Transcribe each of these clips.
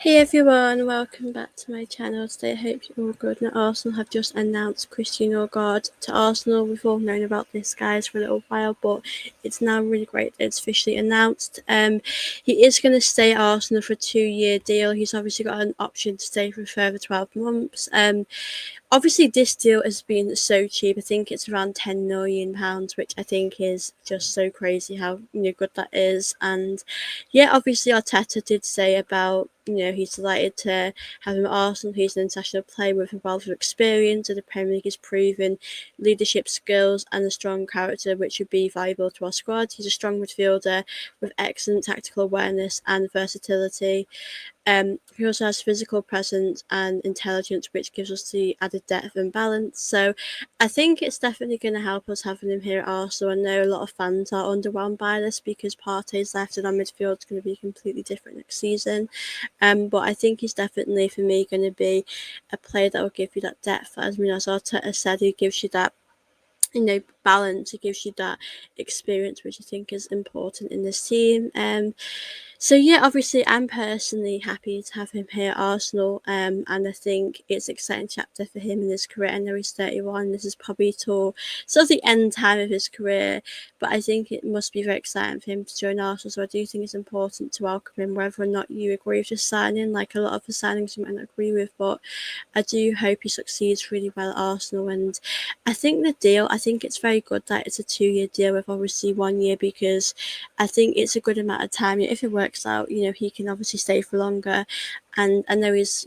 Hey everyone, welcome back to my channel. Today I hope you're all good. Now Arsenal have just announced Christian Norgaard to Arsenal. We've all known about this guys for a little while, but it's now really great that it's officially announced. He is going to stay at Arsenal for a 2-year deal. He's obviously got an option to stay for a further 12 months. Obviously this deal has been so cheap. I think it's around £10 million, which I think is just so crazy how good that is. And yeah, obviously Arteta did say about he's delighted to have him at Arsenal. He's an international player with a wealth of experience, and the Premier League has proven leadership skills and a strong character which would be valuable to our squad. He's a strong midfielder with excellent tactical awareness and versatility. He also has physical presence and intelligence, which gives us the added depth and balance. So I think it's definitely going to help us having him here at Arsenal. I know a lot of fans are underwhelmed by this because Partey's left and our midfield is going to be completely different next season. But I think he's definitely, for me, going to be a player that will give you that depth. As Arteta said, he gives you that balance. It gives you that experience, which I think is important in this team. So yeah, obviously I'm personally happy to have him here at Arsenal, and I think it's an exciting chapter for him in his career. I know he's 31. This is probably sort of the end time of his career, but I think it must be very exciting for him to join Arsenal. So I do think it's important to welcome him, whether or not you agree with his signing. Like a lot of the signings you might not agree with, but I do hope he succeeds really well at Arsenal. And I think I think it's very good that it's a 2-year deal with obviously 1 year, because I think it's a good amount of time. If it works out, he can obviously stay for longer. And I know he's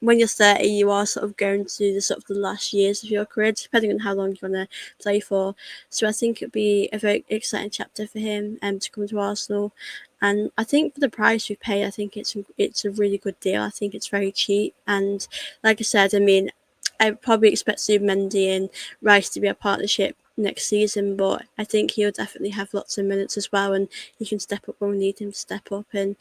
when you're 30, you are sort of going to the last years of your career, depending on how long you want to play for. So I think it'd be a very exciting chapter for him to come to Arsenal. And I think for the price we pay, I think it's a really good deal. I think it's very cheap. And like I said, I mean, I probably expect Zubimendi and Rice to be a partnership next season, but I think he'll definitely have lots of minutes as well, and he can step up when we need him to step up. And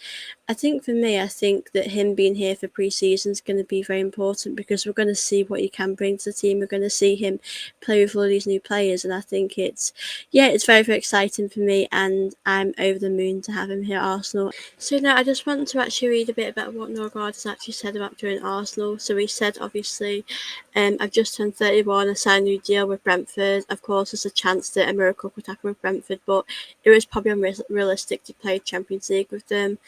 I think for me, I think that him being here for pre-season is going to be very important, because we're going to see what he can bring to the team. We're going to see him play with all these new players, and I think it's very, very exciting for me, and I'm over the moon to have him here at Arsenal. So now I just want to actually read a bit about what Norgaard has actually said about joining Arsenal. So he said, obviously, I've just turned 31. I signed a new deal with Brentford. Of course, there's a chance that a miracle could happen with Brentford, but it was probably unrealistic to play Champions League with them.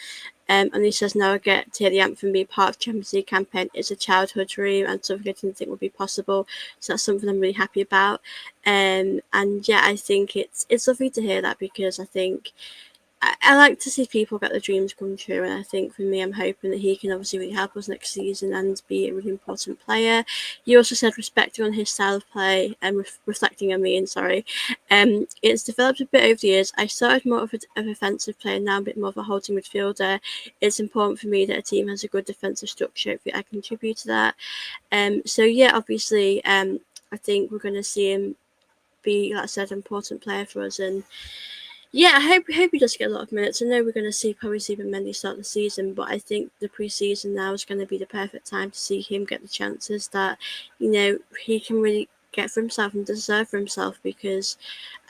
And he says, now I get to hear the anthem being part of the Champions League campaign. It's a childhood dream and something I didn't think would be possible. So that's something I'm really happy about. And yeah, I think it's lovely to hear that, because I think I like to see people get their dreams come true, and I think for me, I'm hoping that he can obviously really help us next season and be a really important player. He also said, respecting on his style of play and reflecting on me, it's developed a bit over the years. I started more of an offensive player, now a bit more of a holding midfielder. It's important for me that a team has a good defensive structure. If I contribute to that, so yeah, obviously, I think we're going to see him be, like I said, an important player for us. And yeah, I hope he does get a lot of minutes. I know we're going to probably see Mendy start the season, but I think the pre-season now is going to be the perfect time to see him get the chances that he can really get for himself and deserve for himself, because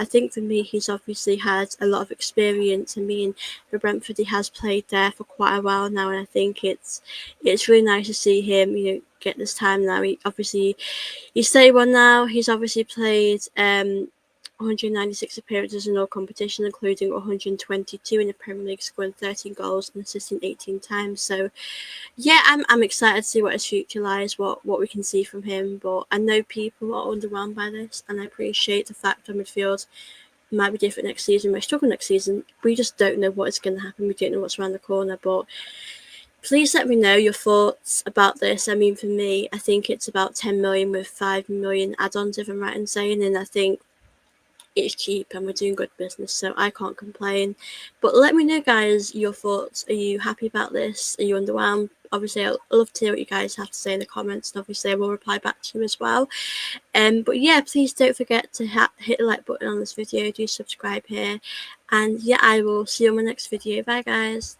I think for me, he's obviously had a lot of experience. I mean, for Brentford, he has played there for quite a while now, and I think it's really nice to see him get this time now. He's 31 now. He's obviously played 196 appearances in all competition, including 122 in the Premier League, scoring 13 goals and assisting 18 times. So yeah, I'm excited to see what his future lies, what we can see from him. But I know people are underwhelmed by this, and I appreciate the fact that midfield might be different next season. We're struggling next season. We just don't know what is going to happen. We don't know what's around the corner. But please let me know your thoughts about this. I mean, for me, I think it's about 10 million with 5 million add-ons, if I'm right in saying, and I think it's cheap and we're doing good business, so I can't complain. But let me know, guys, your thoughts. Are you happy about this? Are you underwhelmed? Obviously, I'd love to hear what you guys have to say in the comments, and obviously I will reply back to you as well. But yeah, please don't forget to hit the like button on this video. Do subscribe here, and yeah, I will see you on my next video. Bye, guys.